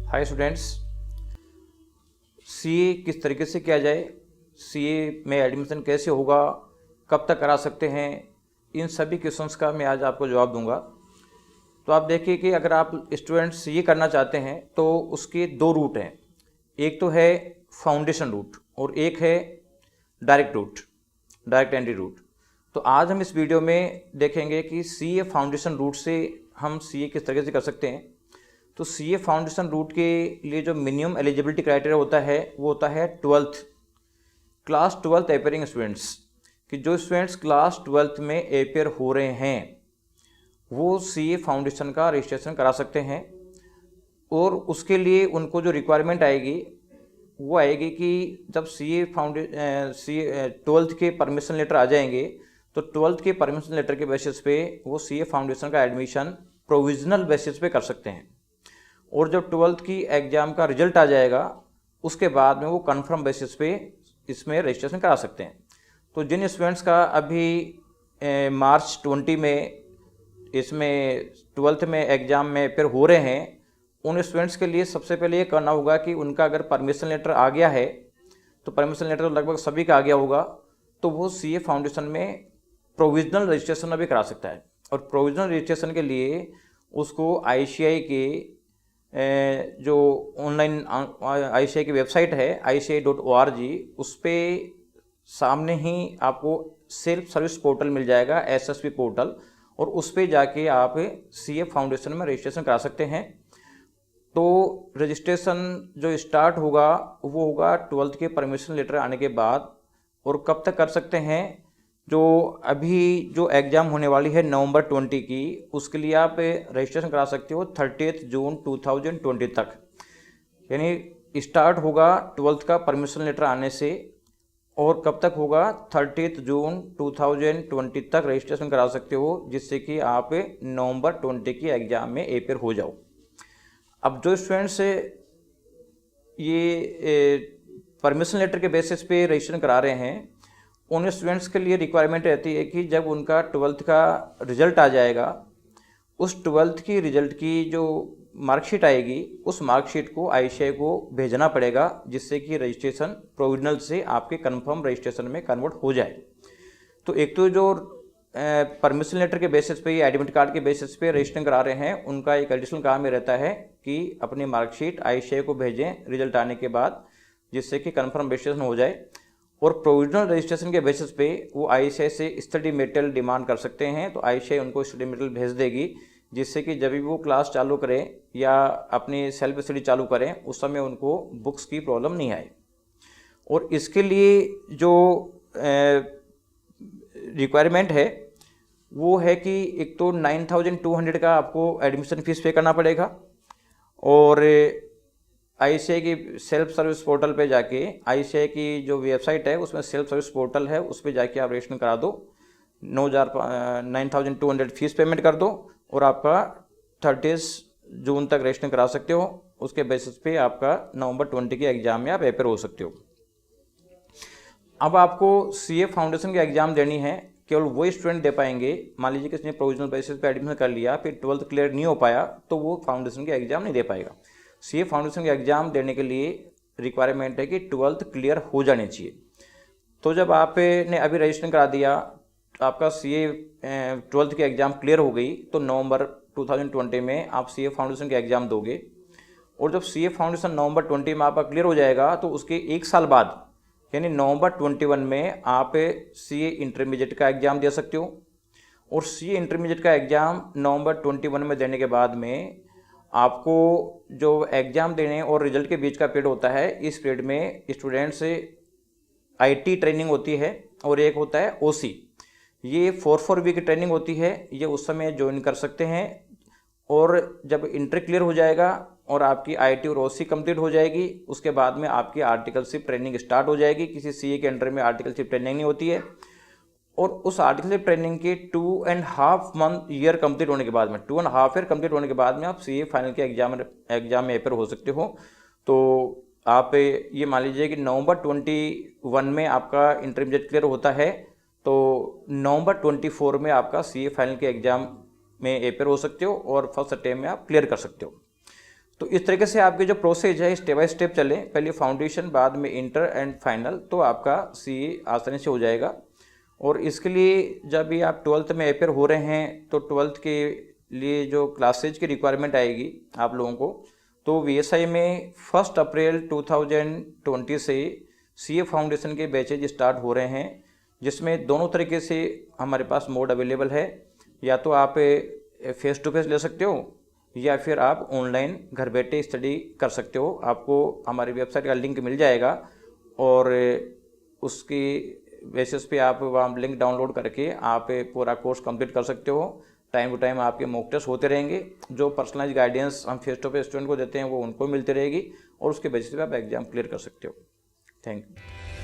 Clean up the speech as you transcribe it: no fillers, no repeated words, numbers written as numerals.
Hi students, CA किस तरीके से किया जाए, सीए में एडमिशन कैसे होगा, कब तक करा सकते हैं, इन सभी क्वेश्चंस का मैं आज आपको जवाब दूंगा। तो आप देखिए कि अगर आप स्टूडेंट सीए करना चाहते हैं तो उसके दो रूट हैं। एक तो है फाउंडेशन रूट और एक है डायरेक्ट एंट्री रूट। तो आज हम इस वीडियो में देखेंगे कि सीए फाउंडेशन रूट से हम सीए किस तरीके से कर सकते हैं। तो सीए फाउंडेशन रूट के लिए जो मिनिमम एलिजिबिलिटी क्राइटेरिया होता है वो होता है क्लास 12 अपेयरिंग स्टूडेंट्स, कि जो स्टूडेंट्स क्लास 12 में अपेयर हो रहे हैं वो सीए फाउंडेशन का रजिस्ट्रेशन करा सकते हैं। और उसके लिए उनको जो रिक्वायरमेंट आएगी वो आएगी कि जब सीए 12th के परमिशन लेटर आ जाएंगे तो 12th के परमिशन लेटर के बेसिस पे वो सीए फाउंडेशन का एडमिशन प्रोविजनल बेसिस पे कर सकते हैं। और जब 12th की एग्ज़ाम का रिजल्ट आ जाएगा उसके बाद में वो कंफर्म बेसिस पे इसमें रजिस्ट्रेशन करा सकते हैं। तो जिन स्टूडेंट्स का अभी मार्च 20 में इसमें 12th में एग्ज़ाम में फिर हो रहे हैं, उन स्टूडेंट्स के लिए सबसे पहले ये करना होगा कि उनका अगर परमिशन लेटर आ गया है तो परमिशन लेटर तो लगभग सभी का आ गया होगा, तो वो सीए फाउंडेशन में प्रोविजनल रजिस्ट्रेशन अभी करा सकता है। और प्रोविजनल रजिस्ट्रेशन के लिए उसको आईसीआई के जो ऑनलाइन आईसीआई की वेबसाइट है ICAI.org, उस पर सामने ही आपको सेल्फ सर्विस पोर्टल मिल जाएगा, SSP पोर्टल, और उस पर जाके आप सीए फाउंडेशन में रजिस्ट्रेशन करा सकते हैं। तो रजिस्ट्रेशन जो स्टार्ट होगा वो होगा 12th के परमिशन लेटर आने के बाद। और कब तक कर सकते हैं, जो अभी जो एग्ज़ाम होने वाली है नवंबर 20 की, उसके लिए आप रजिस्ट्रेशन करा सकते हो 30 जून 2020 तक। यानी स्टार्ट होगा 12th का परमिशन लेटर आने से, और कब तक होगा 30 जून 2020 तक रजिस्ट्रेशन करा सकते हो, जिससे कि आप नवंबर 20 की एग्ज़ाम में अपेयर हो जाओ। अब जो स्टूडेंट्स ये परमिशन लेटर के बेसिस पे रजिस्ट्रेशन करा रहे हैं, उन स्टूडेंट्स के लिए रिक्वायरमेंट रहती है कि जब उनका 12th का रिजल्ट आ जाएगा, उस 12th की रिजल्ट की जो मार्कशीट आएगी उस मार्कशीट को आईसीआई को भेजना पड़ेगा, जिससे कि रजिस्ट्रेशन प्रोविजनल से आपके कंफर्म रजिस्ट्रेशन में कन्वर्ट हो जाए। तो एक तो जो परमिशन लेटर के बेसिस पे या एडमिट कार्ड के बेसिस पे रजिस्ट्रेशन करा रहे हैं, उनका एक एडिशनल काम ये रहता है कि अपनी मार्कशीट आईसीआई को भेजें रिजल्ट आने के बाद, जिससे कि कंफर्म रजिस्ट्रेशन हो जाए। और प्रोविजनल रजिस्ट्रेशन के बेसिस पे वो आईसीआई से स्टडी मटेरियल डिमांड कर सकते हैं, तो आईसीआई उनको स्टडी मटेरियल भेज देगी, जिससे कि जब भी वो क्लास चालू करें या अपनी सेल्फ स्टडी चालू करें उस समय उनको बुक्स की प्रॉब्लम नहीं आए। और इसके लिए जो रिक्वायरमेंट है वो है कि एक तो 9200 का आपको एडमिशन फ़ीस पे करना पड़ेगा, और आईसीआई की सेल्फ सर्विस पोर्टल पे जाके, आईसीआई की जो वेबसाइट है उसमें सेल्फ सर्विस पोर्टल है, उस पे जाके आप रजिस्ट्रेशन करा दो, 9200 फीस पेमेंट कर दो, और आपका 30 जून तक रजिस्ट्रेशन करा सकते हो। उसके बेसिस पे आपका नवंबर 20 के एग्ज़ाम में आप अपेयर हो सकते हो। अब आपको सीए फाउंडेशन की एग्ज़ाम देनी है, केवल वही स्टूडेंट दे पाएंगे। मान लीजिए किसी ने प्रोविजनल बेसिस पे एडमिशन कर लिया, फिर 12th क्लियर नहीं हो पाया, तो वो फाउंडेशन की एग्ज़ाम नहीं दे पाएगा। सीए फाउंडेशन के एग्ज़ाम देने के लिए रिक्वायरमेंट है कि 12th क्लियर हो जानी चाहिए। तो जब आपने अभी रजिस्ट्रेशन करा दिया, आपका सीए 12th की एग्ज़ाम क्लियर हो गई, तो नवंबर 2020 में आप सीए फाउंडेशन के एग्ज़ाम दोगे। और जब सीए फाउंडेशन नवंबर 20 में आपका क्लियर हो जाएगा तो उसके एक साल बाद यानी नवंबर 21 में आप सीए इंटरमीडिएट का एग्ज़ाम दे सकते हो। और सीए इंटरमीडिएट का एग्ज़ाम नवंबर 21 में देने के बाद में आपको जो एग्ज़ाम देने और रिजल्ट के बीच का पीरियड होता है, इस पीरियड में स्टूडेंट्स आईटी ट्रेनिंग होती है और एक होता है ओसी। ये 4 वीक ट्रेनिंग होती है, ये उस समय ज्वाइन कर सकते हैं। और जब इंटर क्लियर हो जाएगा और आपकी आईटी और ओसी कंप्लीट हो जाएगी, उसके बाद में आपकी आर्टिकलशिप ट्रेनिंग स्टार्ट हो जाएगी। किसी सीए के अंडर में आर्टिकलशिप ट्रेनिंग नहीं होती है, और उस आर्टिकलशिप ट्रेनिंग के 2.5 ईयर कंप्लीट होने के बाद में 2.5 ईयर कंप्लीट होने के बाद में आप सीए फाइनल के एग्जाम में अपेयर हो सकते हो। तो आप ये मान लीजिए कि नवंबर 21 में आपका इंटरमीडिएट क्लियर होता है, तो नवंबर 24 में आपका सीए फाइनल के एग्ज़ाम में अपेयर हो सकते हो और फर्स्ट अटेम्प्ट में आप क्लियर कर सकते हो। तो इस तरीके से आपके जो प्रोसेस है स्टेप बाय स्टेप चले, पहले फाउंडेशन, बाद में इंटर एंड फाइनल, तो आपका CA आसानी से हो जाएगा। और इसके लिए जब भी आप 12th में अपेयर हो रहे हैं तो 12th के लिए जो क्लासेज की रिक्वायरमेंट आएगी आप लोगों को, तो VSI में 1 अप्रैल 2020 से CA फाउंडेशन के बैचेज स्टार्ट हो रहे हैं, जिसमें दोनों तरीके से हमारे पास मोड अवेलेबल है। या तो आप फेस टू फेस ले सकते हो या फिर आप ऑनलाइन घर बैठे स्टडी कर सकते हो। आपको हमारी वेबसाइट का लिंक मिल जाएगा और उसकी बेसिस पे आप वहाँ लिंक डाउनलोड करके आप पूरा कोर्स कंप्लीट कर सकते हो। टाइम टू टाइम आपके मॉक टेस्ट होते रहेंगे, जो पर्सनलाइज गाइडेंस हम फेस टू फेस स्टूडेंट को देते हैं वो उनको मिलती रहेगी और उसके बेसिस पे आप एग्जाम क्लियर कर सकते हो। Thank you.